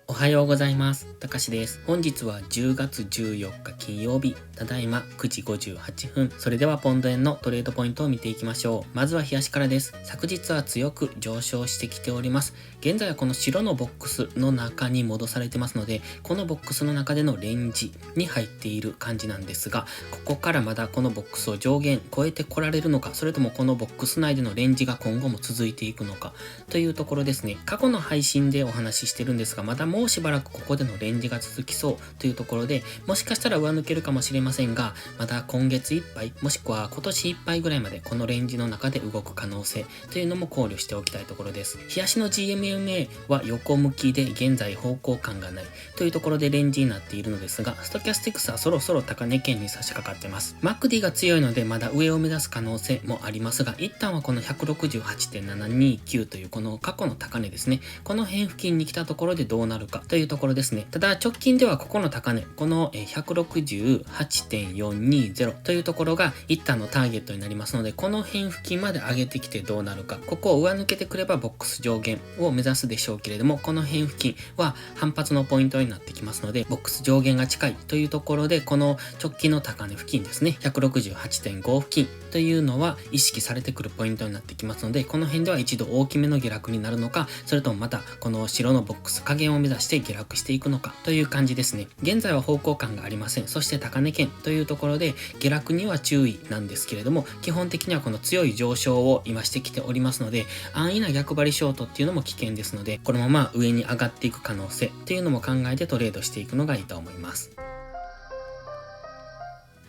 おはようございます。たかしです。本日は10月14日金曜日、ただいま9時58分。それではポンド円のトレードポイントを見ていきましょう。まずは冷やしからです。昨日は強く上昇してきております。現在はこの白のボックスの中に戻されてますので、このボックスの中でのレンジに入っている感じなんですが、ここからまだこのボックスを上限超えてこられるのか、それともこのボックス内でのレンジが今後も続いていくのかというところですね。過去の配信でお話ししてるんですが、まだもうしばらくここでのレンジが続きそうというところで、もしかしたら上抜けるかもしれませんが、まだ今月いっぱい、もしくは今年いっぱいぐらいまでこのレンジの中で動く可能性というのも考慮しておきたいところです。日足の GMMA は横向きで現在方向感がないというところでレンジになっているのですが、ストキャスティクスはそろそろ高値圏に差し掛かってます。MACD が強いのでまだ上を目指す可能性もありますが、一旦はこの 168.729 というこの過去の高値ですね。この辺付近に来たところでどうなるかというところですね。ただ直近ではここの高値、この 168.420 というところが一旦のターゲットになりますので、この辺付近まで上げてきてどうなるか、ここを上抜けてくればボックス上限を目指すでしょうけれども、この辺付近は反発のポイントになってきますので、ボックス上限が近いというところで、この直近の高値付近ですね、168.5 付近というのは意識されてくるポイントになってきますので、この辺では一度大きめの下落になるのか、それともまたこの白のボックス下限を目指して下落していくのかという感じですね。現在は方向感がありません。そして高値圏というところで下落には注意なんですけれども、基本的にはこの強い上昇を今してきておりますので、安易な逆張りショートっていうのも危険ですので、このまま上に上がっていく可能性っていうのも考えてトレードしていくのがいいと思います。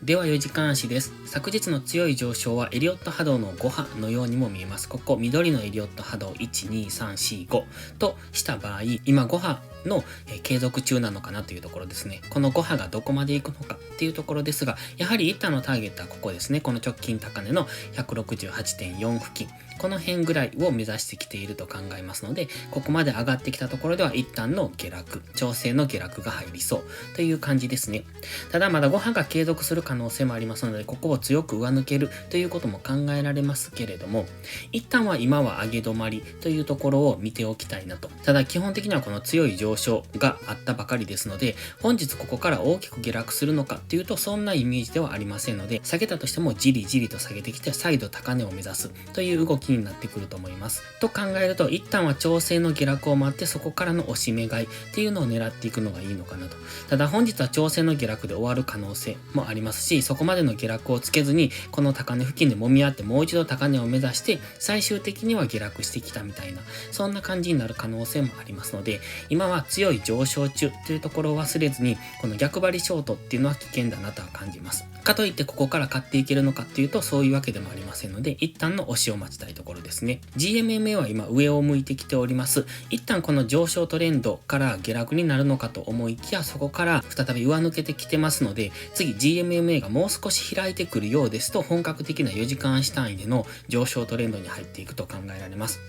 では4時間足です。昨日の強い上昇はエリオット波動の5波のようにも見えます。ここ緑のエリオット波動1、2、3、4、5とした場合、今5波の継続中なのかなというところですね。この5波がどこまで行くのかっていうところですが、やはり一旦のターゲットはここですね。この直近高値の 168.4 付近。この辺ぐらいを目指してきていると考えますので、ここまで上がってきたところでは一旦の下落、調整の下落が入りそうという感じですね。ただまだ5波が継続する可能性もありますので、ここを強く上抜けるということも考えられますけれども、一旦は今は上げ止まりというところを見ておきたいなと。ただ基本的にはこの強い上昇があったばかりですので、本日ここから大きく下落するのかっていうとそんなイメージではありませんので、下げたとしてもじりじりと下げてきて再度高値を目指すという動きになってくると思います。と考えると、一旦は調整の下落を待ってそこからの押し目買いっていうのを狙っていくのがいいのかなと。ただ本日は調整の下落で終わる可能性もありますし、そこまでの下落をつけずにこの高値付近で揉み合ってもう一度高値を目指して最終的には下落してきたみたいな、そんな感じになる可能性もありますので、今は強い上昇中というところを忘れずに、この逆張りショートっていうのは危険だなとは感じます。かといってここから買っていけるのかっていうとそういうわけでもありませんので、一旦の押しを待ちたいところですね。GMMA は今上を向いてきております。一旦この上昇トレンドから下落になるのかと思いきや、そこから再び上抜けてきてますので、次 GMMA がもう少し開いてくるようですと、本格的な4時間足単位での上昇トレンドに入っていくと考えられます。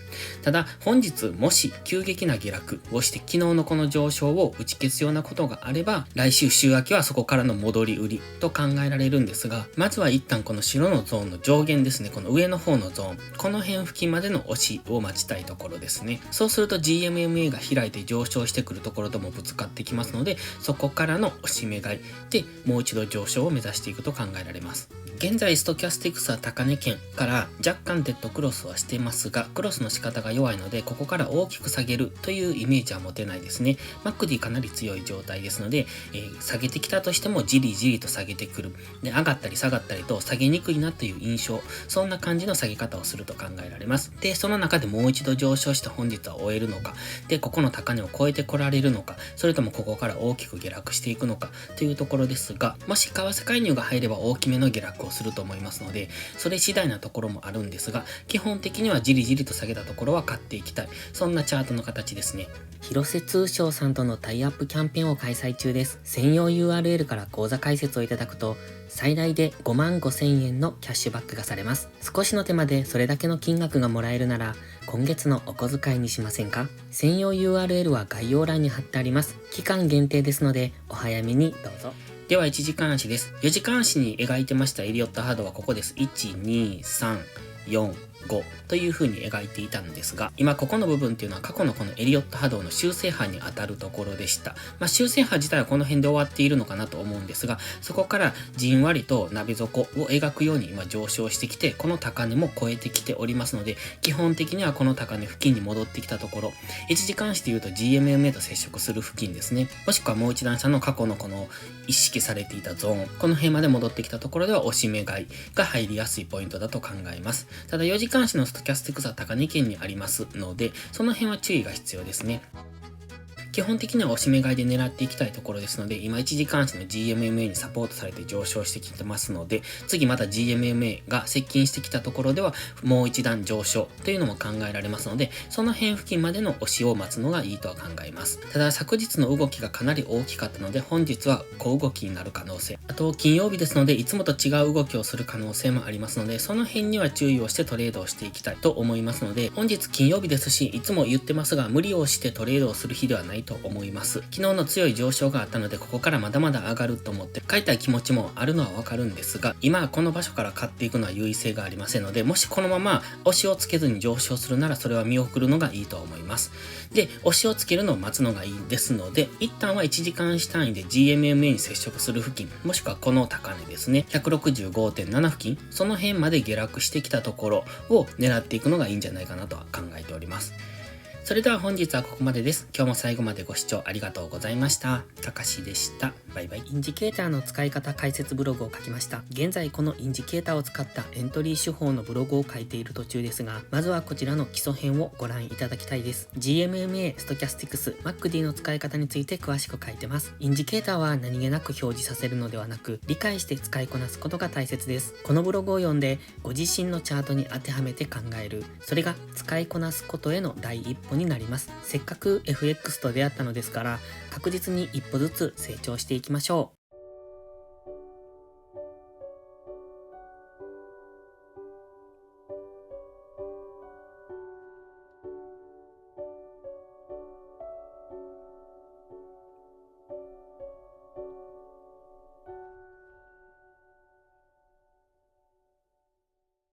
ただ本日もし急激な下落をして昨日のこの上昇を打ち消すようなことがあれば、来週週明けはそこからの戻り売りと考えられるんですが、まずは一旦この白のゾーンの上限ですね、この上の方のゾーン、この辺付近までの押しを待ちたいところですね。そうすると GMMA が開いて上昇してくるところともぶつかってきますので、そこからの押し目買いでもう一度上昇を目指していくと考えられます。現在ストキャスティクスは高値圏から若干デッドクロスはしていますが、クロスの仕方が弱いのでここから大きく下げるというイメージは持てないですね。MACD かなり強い状態ですので、下げてきたとしてもじりじりと下げてくる。で、上がったり下がったりと下げにくいなという印象、そんな感じの下げ方をすると考えられます。で、その中でもう一度上昇して本日は終えるのか、で、ここの高値を超えてこられるのか、それともここから大きく下落していくのかというところですが、もし為替介入が入れば大きめの下落をすると思いますので、それ次第なところもあるんですが、基本的にはじりじりと下げたところは買っていきたい、そんなチャートの形ですね。広瀬通商さんとのタイアップキャンペーンを開催中です。専用 URL から口座開設をいただくと、最大で55,000円のキャッシュバックがされます。少しの手間でそれだけの金額がもらえるなら、今月のお小遣いにしませんか？専用 URL は概要欄に貼ってあります。期間限定ですので、お早めにどうぞ。では1時間足です。4時間足に描いてましたエリオット波動はここです。1、2、3、4、5という風に描いていたんですが、今ここの部分っていうのは過去のこのエリオット波動の修正波に当たるところでした。修正波自体はこの辺で終わっているのかなと思うんですが、そこからじんわりと鍋底を描くように今上昇してきて、この高値も超えてきておりますので、基本的にはこの高値付近に戻ってきたところ、1時間足で言うと GMMA と接触する付近ですね。もしくはもう一段下の過去のこの意識されていたゾーン、この辺まで戻ってきたところでは押し目買いが入りやすいポイントだと考えます。ただ4時間足のストキャスティクスは高値圏にありますので、その辺は注意が必要ですね。基本的には押し目買いで狙っていきたいところですので、今1時間足の GMMA にサポートされて上昇してきてますので、次また GMMA が接近してきたところではもう一段上昇というのも考えられますので、その辺付近までの押しを待つのがいいとは考えます。ただ昨日の動きがかなり大きかったので、本日は小動きになる可能性、あと金曜日ですのでいつもと違う動きをする可能性もありますので、その辺には注意をしてトレードをしていきたいと思いますので、本日金曜日ですし、いつも言ってますが無理をしてトレードをする日ではないと思います。昨日の強い上昇があったので、ここからまだまだ上がると思って買いたい気持ちもあるのはわかるんですが、今この場所から買っていくのは優位性がありませんので、もしこのまま押しをつけずに上昇するならそれは見送るのがいいと思います。で、押しをつけるのを待つのがいいですので、一旦は1時間足単位で GMMA に接触する付近、もしくはこの高値ですね、165.7 付近、その辺まで下落してきたところを狙っていくのがいいんじゃないかなとは考えております。それでは本日はここまでです。今日も最後までご視聴ありがとうございました。たかしでした。バイバイ。インジケーターの使い方解説ブログを書きました。現在このインジケーターを使ったエントリー手法のブログを書いている途中ですが、まずはこちらの基礎編をご覧いただきたいです。GMMA、ストキャスティクス、MACD の使い方について詳しく書いてます。インジケーターは何気なく表示させるのではなく、理解して使いこなすことが大切です。このブログを読んで、ご自身のチャートに当てはめて考える。それが使いこなすことへの第一歩になります。せっかく FX と出会ったのですから、確実に一歩ずつ成長していきましょう。